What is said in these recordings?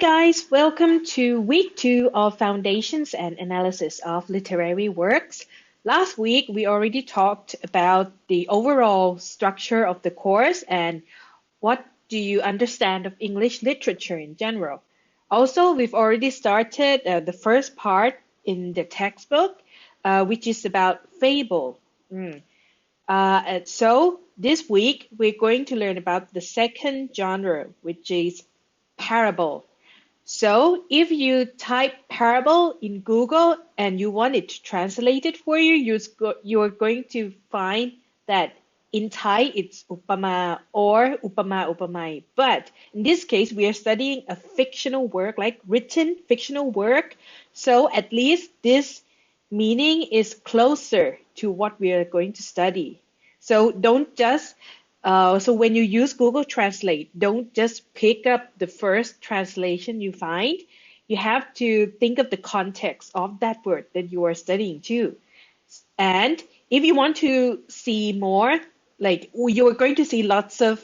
guys, welcome to week 2 of Foundations and Analysis of Literary Works. Last week, we already talked about the overall structure of the course and what do you understand of English literature in general. Also, we've already started the first part in the textbook, which is about Fable. So this week, we're going to learn about the second genre, which is parable. So if you type parable in Google and you want it to translate it for you, you're going to find that in Thai it's upama or upamai. But in this case, we are studying a fictional work, like written fictional work. So at least this meaning is closer to what we are going to study. So don't just so when you use Google Translate, don't just pick up the first translation you find. You have to think of the context of that word that you are studying too. And if you want to see more, like you're going to see lots of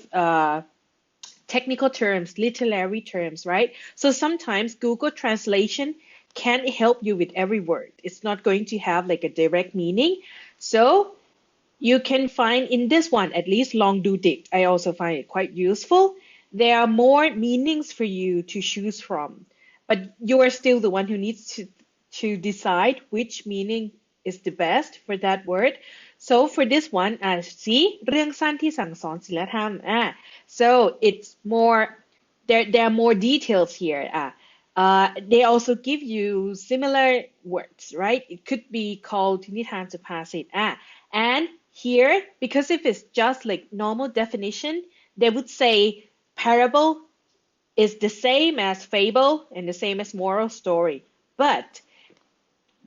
technical terms, literary terms, right? So sometimes Google Translation can't help you with every word. It's not going to have like a direct meaning. So you can find in this one, at least long do dict. I also find it quite useful. There are more meanings for you to choose from, but you are still the one who needs to decide which meaning is the best for that word. So for this one, see เรื่องสั้นที่สั่งสอนศีลธรรม so it's more there are more details here. They also give you similar words, right? It could be called นิทานสุภาษิต and here, because if it's just like normal definition, they would say parable is the same as fable and the same as moral story. But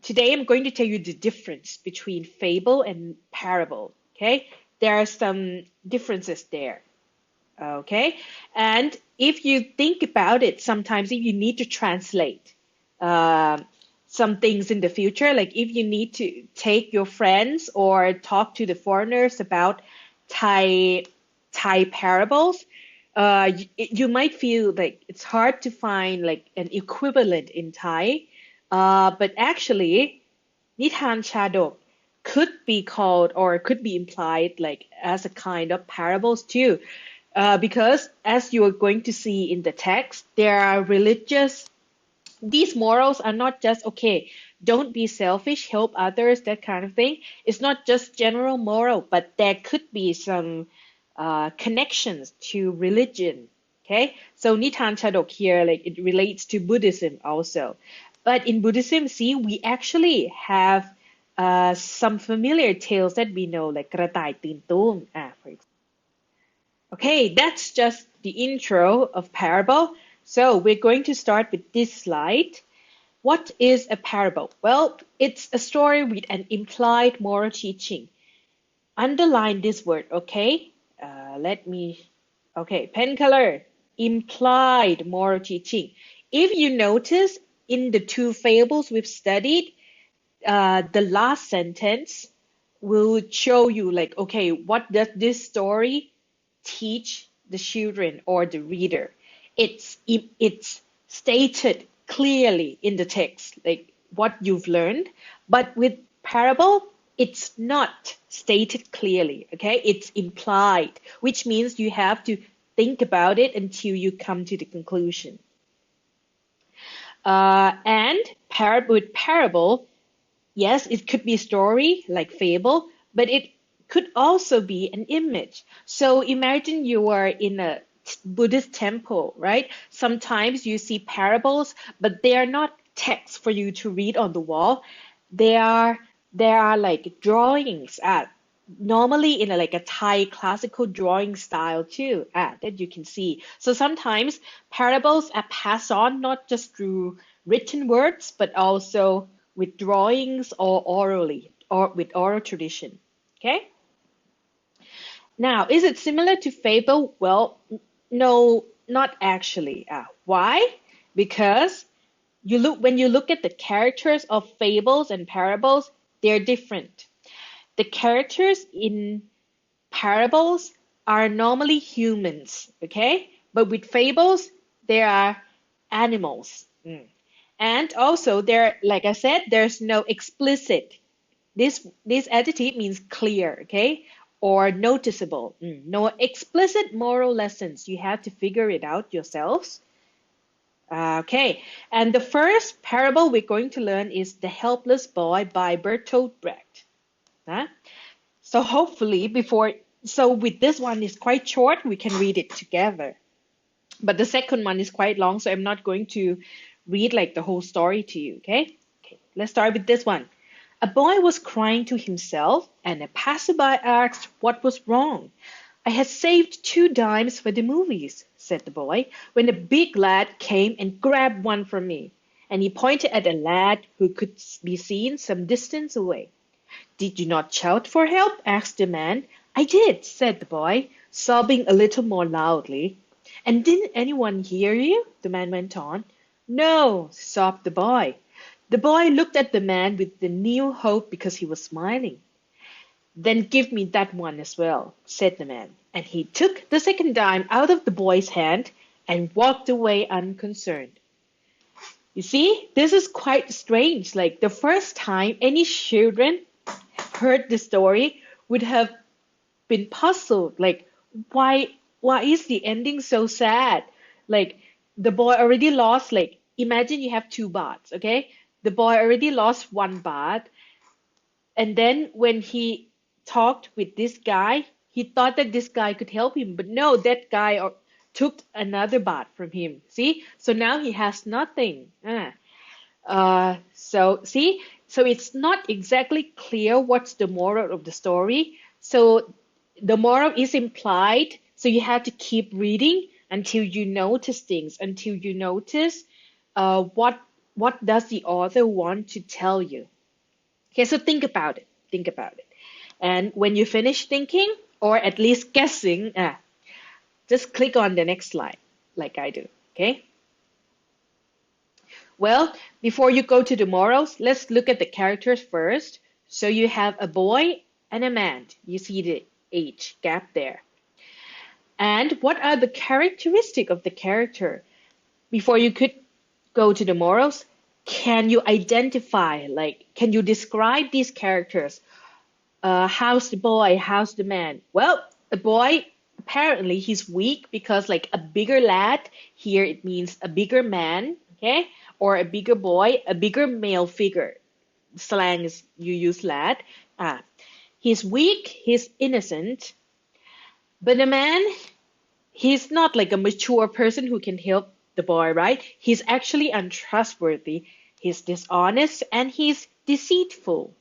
today I'm going to tell you the difference between fable and parable. Okay, there are some differences there. Okay, and if you think about it, sometimes if you need to translate some things in the future, like if you need to take your friends or talk to the foreigners about Thai parables, you might feel like it's hard to find like an equivalent in Thai, but actually นิทานชาดก could be called or could be implied like as a kind of parables too, because as you are going to see in the text, there are these morals are not just, okay, don't be selfish, help others, that kind of thing. It's not just general moral, but there could be some connections to religion. Okay, so Nitan Chadok here, like it relates to Buddhism also. But in Buddhism, see, we actually have some familiar tales that we know, like กระต่ายตื่นตูม for example. Okay, that's just the intro of parable. So we're going to start with this slide. What is a parable? Well, it's a story with an implied moral teaching. Underline this word, okay? Okay, pen color, implied moral teaching. If you notice in the two fables we've studied, the last sentence will show you like, okay, what does this story teach the children or the reader? It's stated clearly in the text, like what you've learned. But with parable, it's not stated clearly, okay? It's implied, which means you have to think about it until you come to the conclusion. And with parable, yes, it could be a story like fable, but it could also be an image. So imagine you are in a Buddhist temple, right? Sometimes you see parables, but they are not text for you to read on the wall. They are like drawings, normally in like a Thai classical drawing style too, that you can see. So sometimes parables are passed on not just through written words, but also with drawings or orally, or with oral tradition. Okay? Now, is it similar to fable? Well, no, not actually. Why? Because when you look at the characters of fables and parables, they're different. The characters in parables are normally humans, okay? But with fables, they are animals. And also there, like I said, there's no explicit. This adjective means clear, okay, or noticeable. No explicit moral lessons. You have to figure it out yourselves. Okay, and the first parable we're going to learn is The Helpless Boy by Bertolt Brecht. Huh? So hopefully with this one is quite short, we can read it together. But the second one is quite long, so I'm not going to read like the whole story to you, okay? Okay, let's start with this one. A boy was crying to himself, and a passerby asked what was wrong. I had saved 2 dimes for the movies, said the boy, when a big lad came and grabbed one from me. And he pointed at a lad who could be seen some distance away. Did you not shout for help? Asked the man. I did, said the boy, sobbing a little more loudly. And didn't anyone hear you? The man went on. No, sobbed the boy. The boy looked at the man with the new hope because he was smiling. Then give me that one as well, said the man. And he took the second dime out of the boy's hand and walked away unconcerned. You see, this is quite strange. Like the first time any children heard the story would have been puzzled. Like, why is the ending so sad? Like the boy already lost, like, imagine you have 2 bahts, okay? The boy already lost 1 baht. And then when he talked with this guy, he thought that this guy could help him. But no, that guy took another baht from him. See? So now he has nothing. So it's not exactly clear what's the moral of the story. So the moral is implied. So you have to keep reading until you notice things, until you notice what does the author want to tell you. Okay, so think about it. Think about it. And when you finish thinking, or at least guessing, just click on the next slide, like I do, okay? Well, before you go to the morals, let's look at the characters first. So you have a boy and a man. You see the age gap there. And what are the characteristics of the character? Before you could go to the morals, can you identify, like, can you describe these characters? How's the boy? How's the man? Well, the boy, apparently he's weak because like a bigger lad, here it means a bigger man, okay? Or a bigger boy, a bigger male figure. Slang is you use lad. He's weak, he's innocent. But the man, he's not like a mature person who can help the boy, right? He's actually untrustworthy, he's dishonest, and he's deceitful.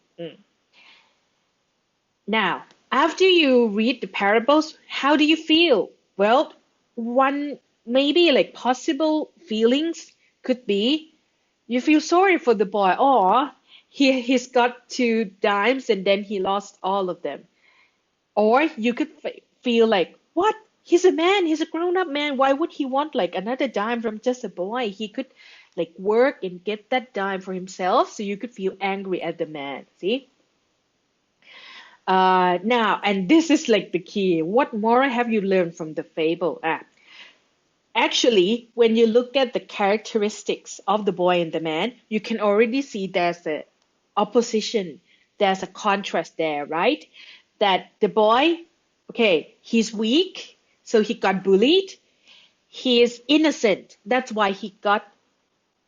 Now, after you read the parables, how do you feel? Well, one maybe like possible feelings could be you feel sorry for the boy. Oh, he's got 2 dimes and then he lost all of them. Or you could feel like, what? He's a man. He's a grown-up man. Why would he want like another dime from just a boy? He could like work and get that dime for himself. So you could feel angry at the man. See? Now, and this is like the key. What moral have you learned from the fable? Actually, when you look at the characteristics of the boy and the man, you can already see there's a opposition. There's a contrast there, right? That the boy, okay, he's weak, so he got bullied. He is innocent. That's why he got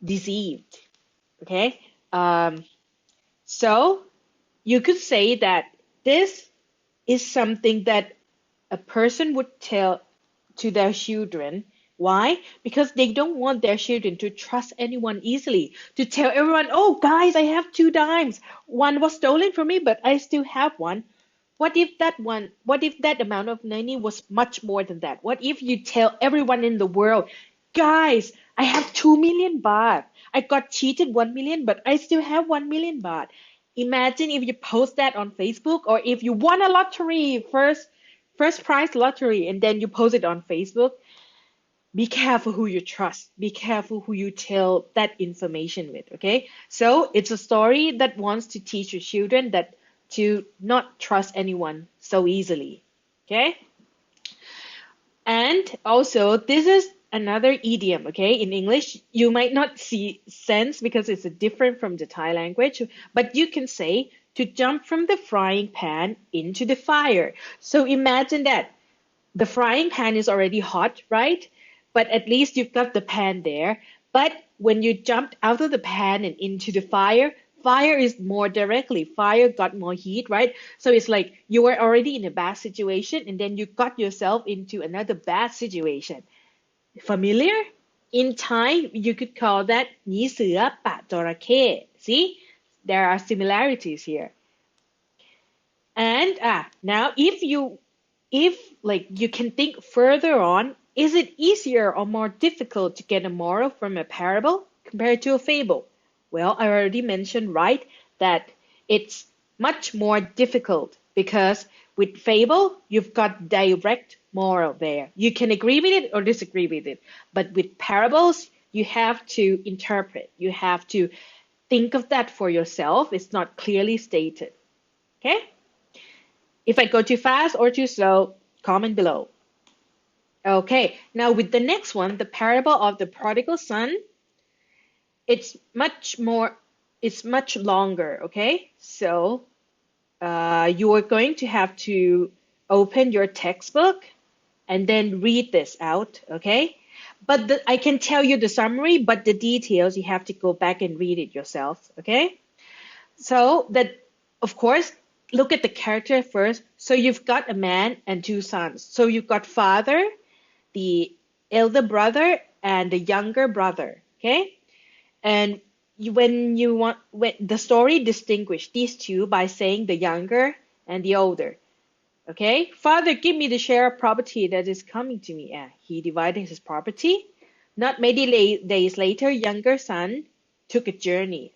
deceived. Okay? So you could say that this is something that a person would tell to their children. Why? Because they don't want their children to trust anyone easily. To tell everyone, oh, guys, I have 2 dimes. One was stolen from me, but I still have one. What if that amount of money was much more than that? What if you tell everyone in the world, guys, I have 2 million baht. I got cheated 1 million, but I still have 1 million baht. Imagine if you post that on Facebook, or if you won a lottery, first prize lottery, and then you post it on Facebook. Be careful who you trust. Be careful who you tell that information with, okay? So it's a story that wants to teach your children that to not trust anyone so easily, okay? And also, this is another idiom, okay? In English, you might not see sense because it's different from the Thai language, but you can say to jump from the frying pan into the fire. So imagine that the frying pan is already hot, right? But at least you've got the pan there. But when you jumped out of the pan and into the fire, fire is more directly. Fire got more heat, right? So it's like you were already in a bad situation and then you got yourself into another bad situation. Familiar? In Thai, you could call that หนีเสือปะจระเข้ See? There are similarities here. And now if like you can think further on, is it easier or more difficult to get a moral from a parable compared to a fable? Well, I already mentioned, right, that it's much more difficult because with fable, you've got direct moral there. You can agree with it or disagree with it. But with parables, you have to interpret. You have to think of that for yourself. It's not clearly stated. Okay? If I go too fast or too slow, comment below. Okay, now with the next one, the parable of the prodigal son, it's much longer, okay? So you are going to have to open your textbook and then read this out, okay? But I can tell you the summary, but the details, you have to go back and read it yourself, okay? So that, of course, look at the character first. So you've got a man and two sons. So you've got father, the elder brother, and the younger brother, okay? And when the story distinguish these two by saying the younger and the older, okay? Father, give me the share of property that is coming to me. He divided his property. Not many days later, younger son took a journey.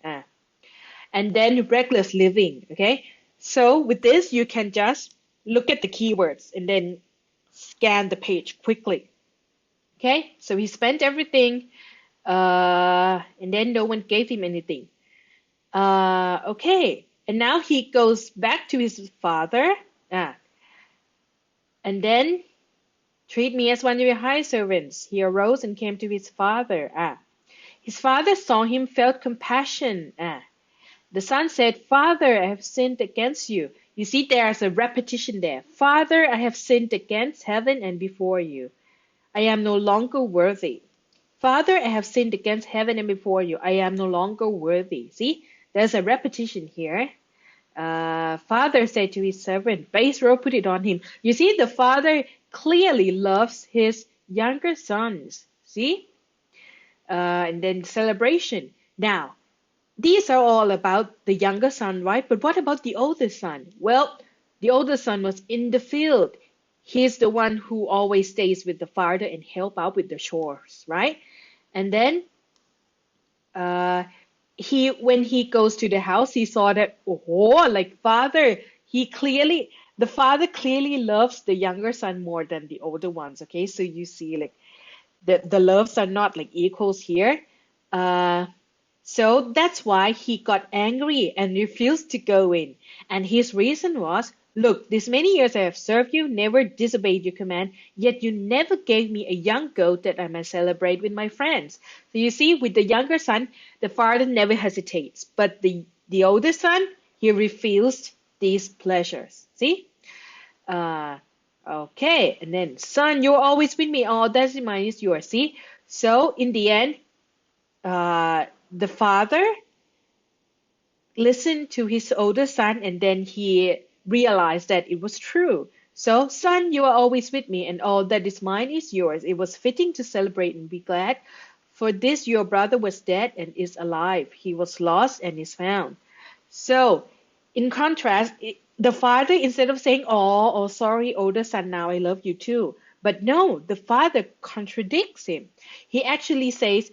And then reckless living, okay? So with this, you can just look at the keywords and then scan the page quickly. Okay, so he spent everything and then no one gave him anything. Okay, and now he goes back to his father and then treat me as one of your high servants. He arose and came to his father. His father saw him, felt compassion. The son said, Father, I have sinned against you. You see, there's a repetition there. Father, I have sinned against heaven and before you. I am no longer worthy. Father, I have sinned against heaven and before you. I am no longer worthy. See, there's a repetition here. Father said to his servant, base robe, put it on him. You see, the father clearly loves his younger sons. See? And then celebration. Now, these are all about the younger son, right? But what about the older son? Well, the older son was in the field. He's the one who always stays with the father and help out with the chores, right? And then when he goes to the house, he saw that, the father clearly loves the younger son more than the older ones, okay? So you see, like, the loves are not like equals here. So that's why he got angry and refused to go in. And his reason was, look, these many years I have served you, never disobeyed your command, yet you never gave me a young goat that I may celebrate with my friends. So you see, with the younger son, the father never hesitates. But the older son, he refused these pleasures. See? Okay, and then, son, you're always with me. All that's mine is yours. See? So in the end, the father listened to his older son and then he realized that it was true. So, son, you are always with me and all that is mine is yours. It was fitting to celebrate and be glad. For this your brother was dead and is alive. He was lost and is found. So, in contrast, the father, instead of saying, oh, sorry, older son, now I love you too. But no, the father contradicts him. He actually says,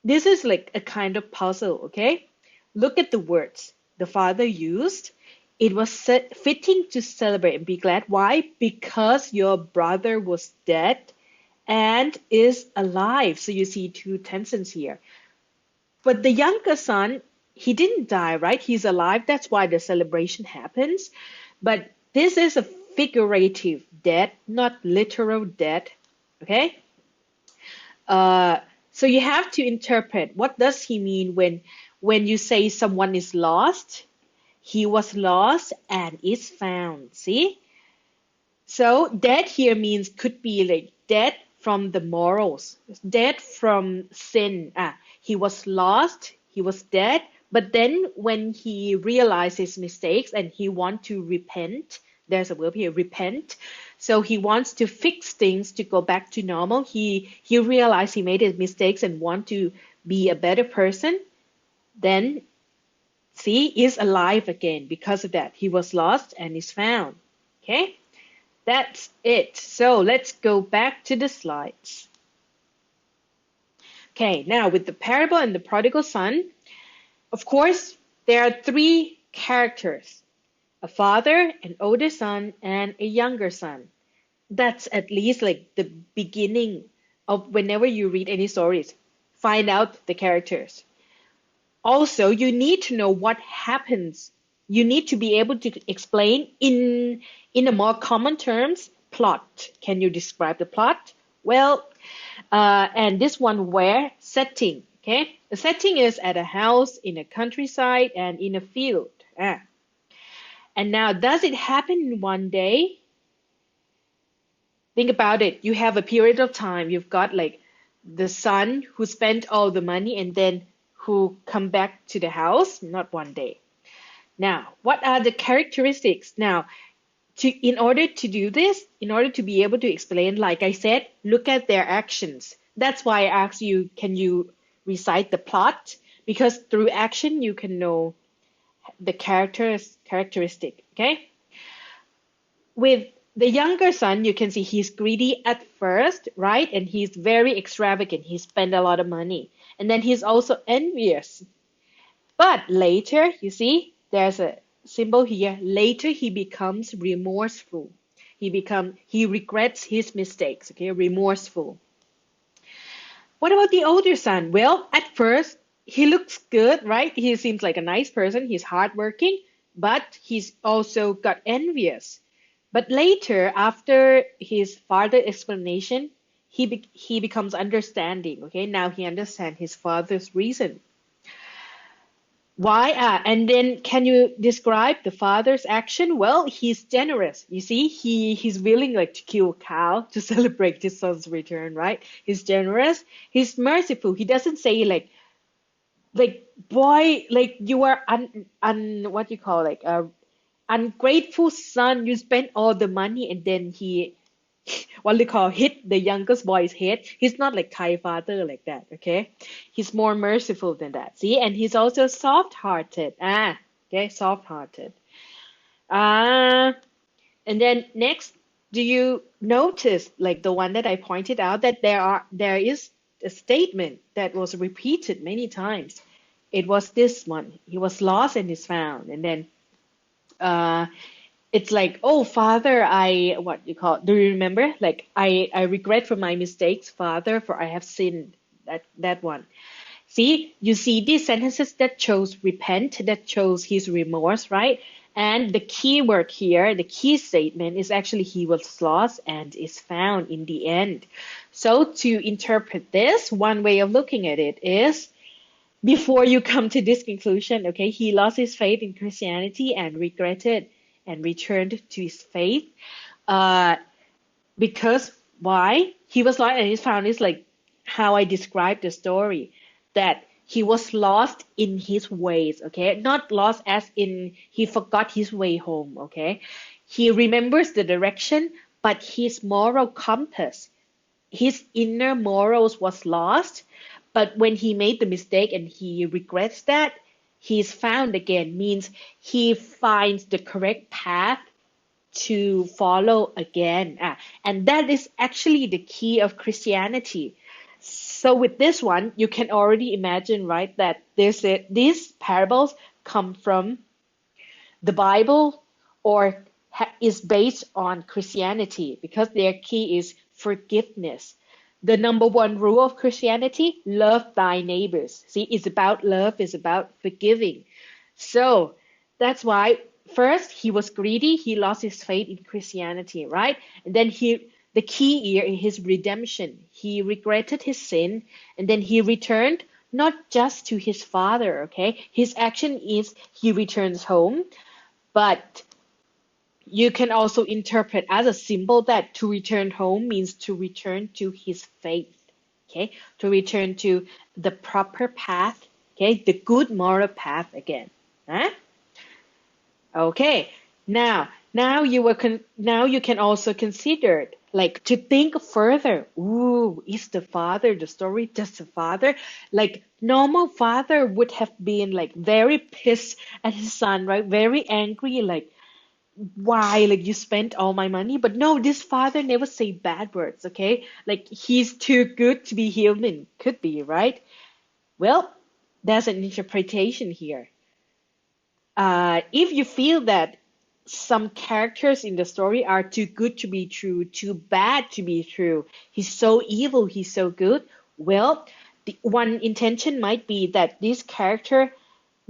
this is like a kind of puzzle, okay? Look at the words the father used. It was fitting to celebrate and be glad. Why? Because your brother was dead and is alive. So you see two tensions here. But the younger son, he didn't die, right? He's alive. That's why the celebration happens. But this is a figurative death, not literal death, okay? Uh, so you have to interpret what does he mean when you say someone is lost. He was lost and is found. See? So dead here means could be like dead from the morals, dead from sin. He was lost, he was dead, but then when he realized his mistakes and he want to repent, there's a verb here, repent. So he wants to fix things to go back to normal. He realized he made his mistakes and want to be a better person. Then see, is alive again because of that. He was lost and is found. Okay? That's it. So let's go back to the slides. Okay, now with the parable and the prodigal son, of course, there are three characters, a father, an older son, and a younger son. That's at least like the beginning of whenever you read any stories. Find out the characters. Also, you need to know what happens. You need to be able to explain in a more common terms, plot. Can you describe the plot? Well, and this one where, setting. Okay, the setting is at a house, in a countryside, and in a field. And now, does it happen in one day? Think about it. You have a period of time. You've got like the son who spent all the money and then who come back to the house, not one day. Now, what are the characteristics? Now, in order to do this, in order to be able to explain, like I said, look at their actions. That's why I asked you, can you recite the plot? Because through action, you can know the characteristic, okay? With the younger son, you can see he's greedy at first, right? And he's very extravagant. He spent a lot of money. And then he's also envious. But later, you see, there's a symbol here. Later, he becomes remorseful. He regrets his mistakes, okay? Remorseful. What about the older son? Well, at first, he looks good, right? He seems like a nice person. He's hardworking, but he's also got envious. But later, after his father's explanation, he becomes understanding. Okay, now he understands his father's reason. Why? And then can you describe the father's action? Well, he's generous. You see, he's willing like to kill a cow to celebrate his son's return, right? He's generous. He's merciful. He doesn't say like boy, like you are what you call like a ungrateful son. You spent all the money and then he what they call hit the youngest boy's head. He's not like Thai father like that, okay? He's more merciful than that. See, and he's also soft-hearted. Okay, soft-hearted. And then next, do you notice like the one that I pointed out that there is a statement that was repeated many times. It was this one. He was lost and is found, and then it's like, oh, Father, do you remember? Like, I regret for my mistakes, Father, for I have sinned. That one. See, you see these sentences that shows repent, that shows his remorse, right? And the key word here, the key statement is actually he was lost and is found in the end. So to interpret this, one way of looking at it is, before you come to this conclusion, okay, he lost his faith in Christianity and regretted and returned to his faith. Because why? He was lost and he's found is like how I described the story, that he was lost in his ways, okay? Not lost as in he forgot his way home, okay? He remembers the direction, but his moral compass, his inner morals was lost. But when he made the mistake and he regrets that, he's found again, means he finds the correct path to follow again. And that is actually the key of Christianity. So with this one, you can already imagine, right, that these parables come from the Bible or is based on Christianity, because their key is forgiveness. The number one rule of Christianity, love thy neighbors. See, it's about love, it's about forgiving. So that's why first he was greedy, he lost his faith in Christianity, right? And then The key here is his redemption. He regretted his sin and then he returned not just to his father, okay? His action is he returns home, but you can also interpret as a symbol that to return home means to return to his faith, okay? To return to the proper path, okay? The good moral path again. Huh? Okay, now now you can also consider like to think further. Ooh, is the father the story just the father? Like normal father would have been like very pissed at his son, right? Very angry, like why like you spent all my money? But no, this father never say bad words, okay? Like he's too good to be human. Could be, right? Well, there's an interpretation here. If you feel that some characters in the story are too good to be true, too bad to be true, he's so evil, he's so good, well, the one intention might be that this character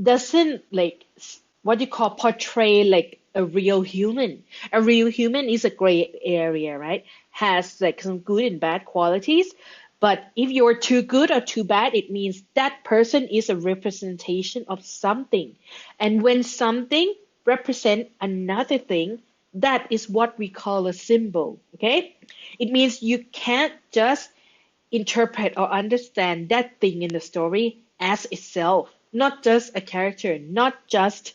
doesn't like what you call portray like a real human. A real human is a gray area, right? Has like some good and bad qualities. But if you're too good or too bad, it means that person is a representation of something. And when something represents another thing, that is what we call a symbol. Okay? It means you can't just interpret or understand that thing in the story as itself, not just a character, not just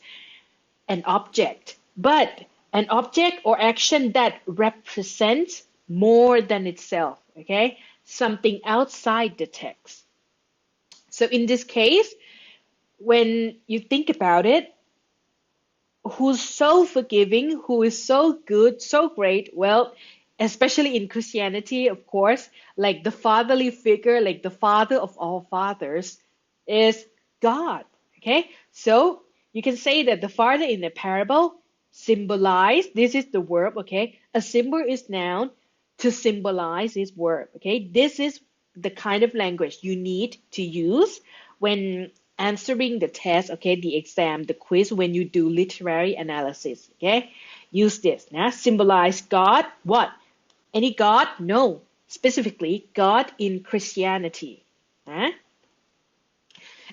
an object, but an object or action that represents more than itself, okay? Something outside the text. So in this case, when you think about it, who's so forgiving, who is so good, so great, well, especially in Christianity, of course, like the fatherly figure, like the father of all fathers, is God. Okay? So you can say that the father in the parable symbolize, this is the verb, okay? A symbol is noun to symbolize is verb, okay? This is the kind of language you need to use when answering the test, okay, the exam, the quiz, when you do literary analysis, okay? Use this. Now, symbolize God, what? Any God? No. Specifically, God in Christianity. Huh?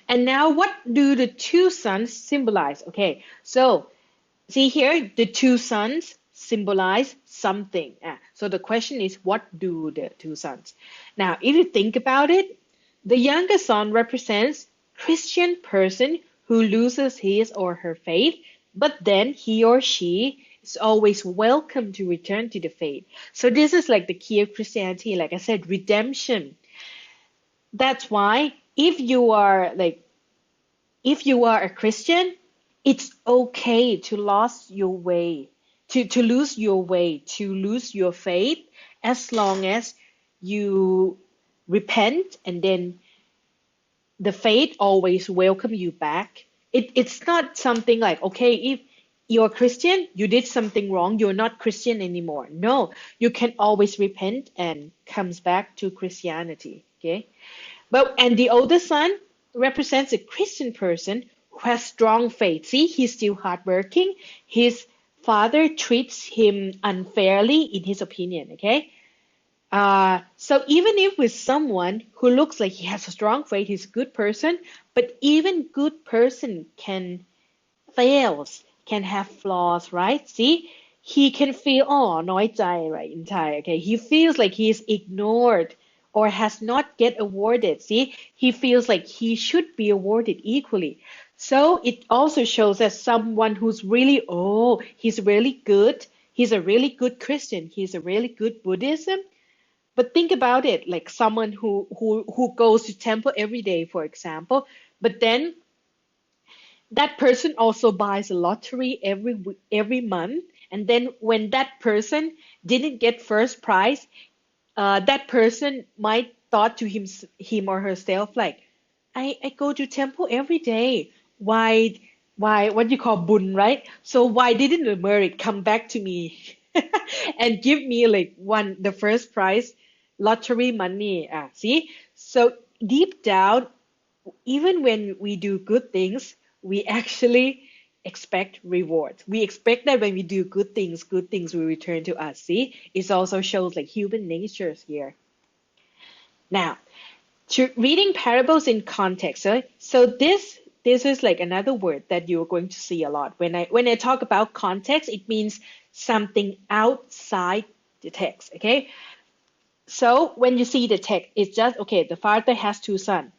And now, what do the two sons symbolize? Okay, so see here, the two sons symbolize something. So the question is, what do the two sons? Now, if you think about it, the younger son represents Christian person who loses his or her faith, but then he or she is always welcome to return to the faith. So this is like the key of Christianity, like I said, redemption. That's why if you are a Christian, it's okay to lose your way, to lose your way, to lose your faith, as long as you repent and then the faith always welcome you back. It's not something like, okay, if you're Christian, you did something wrong, you're not Christian anymore. No, you can always repent and comes back to Christianity. Okay, and the older son represents a Christian person who has strong faith. See, he's still hardworking. His father treats him unfairly, in his opinion. Okay. So even if with someone who looks like he has a strong faith, he's a good person, but even good person can fails, can have flaws, right? See, he can feel, oh, น้อยใจ, right, in Thai, okay? He feels like he is ignored or has not get awarded. See, he feels like he should be awarded equally. So it also shows that someone who's really, oh, he's really good. He's a really good Christian. He's a really good Buddhism. But think about it, like someone who goes to temple every day, for example, but then that person also buys a lottery every month, and then when that person didn't get first prize, that person might thought to him or herself like, I go to temple every day. Why what you call bun, right? So why didn't the merit come back to me and give me like the first prize lottery money? See, so deep down, even when we do good things, we actually expect rewards. We expect that when we do good things will return to us. See, it also shows like human natures here. Now, reading parables in context. So this is like another word that you're going to see a lot. When I talk about context, it means something outside the text. Okay. So when you see the text, it's just okay. The father has two sons,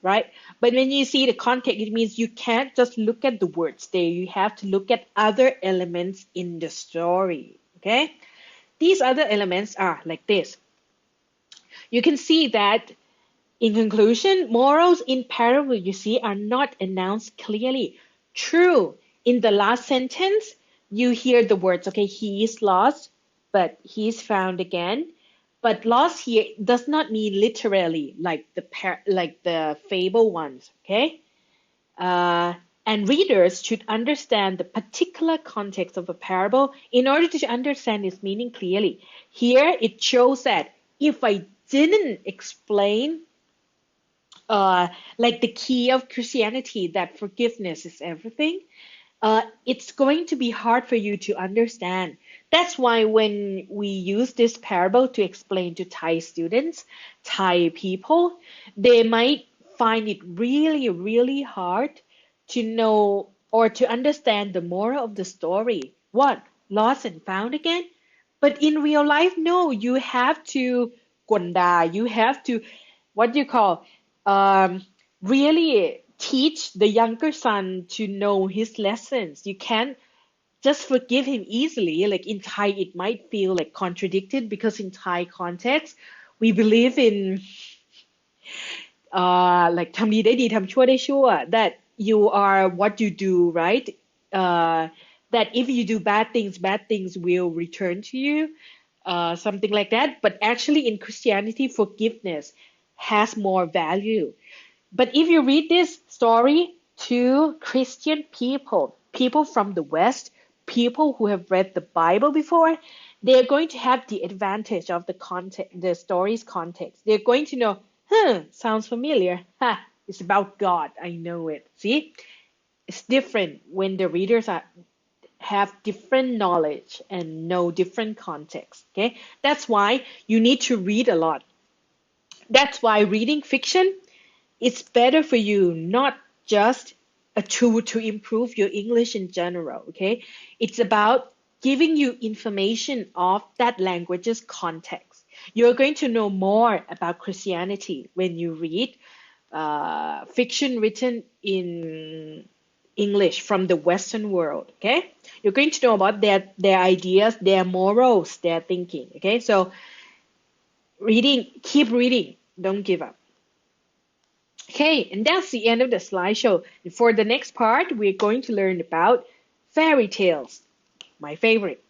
right? But when you see the context, it means you can't just look at the words there. You have to look at other elements in the story. Okay. These other elements are like this. You can see that in conclusion, morals in parable, you see, are not announced clearly. True, in the last sentence, you hear the words, okay, he is lost, but he is found again. But lost here does not mean literally like the fable ones, okay? And readers should understand the particular context of a parable in order to understand its meaning clearly. Here, it shows that if I didn't explain like the key of Christianity, that forgiveness is everything, it's going to be hard for you to understand. That's why when we use this parable to explain to Thai students, Thai people, they might find it really, really hard to know or to understand the moral of the story. What? Lost and found again? But in real life, no, you have to gonda, you have to, what do you call, really teach the younger son to know his lessons. You can't just forgive him easily. Like in Thai, it might feel like contradicted because in Thai context, we believe in like ทำดีได้ดีทำชั่วได้ชั่ว that you are what you do, right? That if you do bad things will return to you, something like that. But actually in Christianity, forgiveness has more value. But if you read this story to Christian people, people from the West, people who have read the Bible before, they're going to have the advantage of the context, the story's context. They're going to know, sounds familiar. It's about God. I know it. See, it's different when the readers have different knowledge and know different context. Okay, that's why you need to read a lot. That's why reading fiction, it's better for you, not just a tool to improve your English in general, okay? It's about giving you information of that language's context. You're going to know more about Christianity when you read fiction written in English from the Western world, okay? You're going to know about their ideas, their morals, their thinking, okay? So reading, keep reading, don't give up. Okay, and that's the end of the slideshow. And for the next part, we're going to learn about fairy tales, my favorite.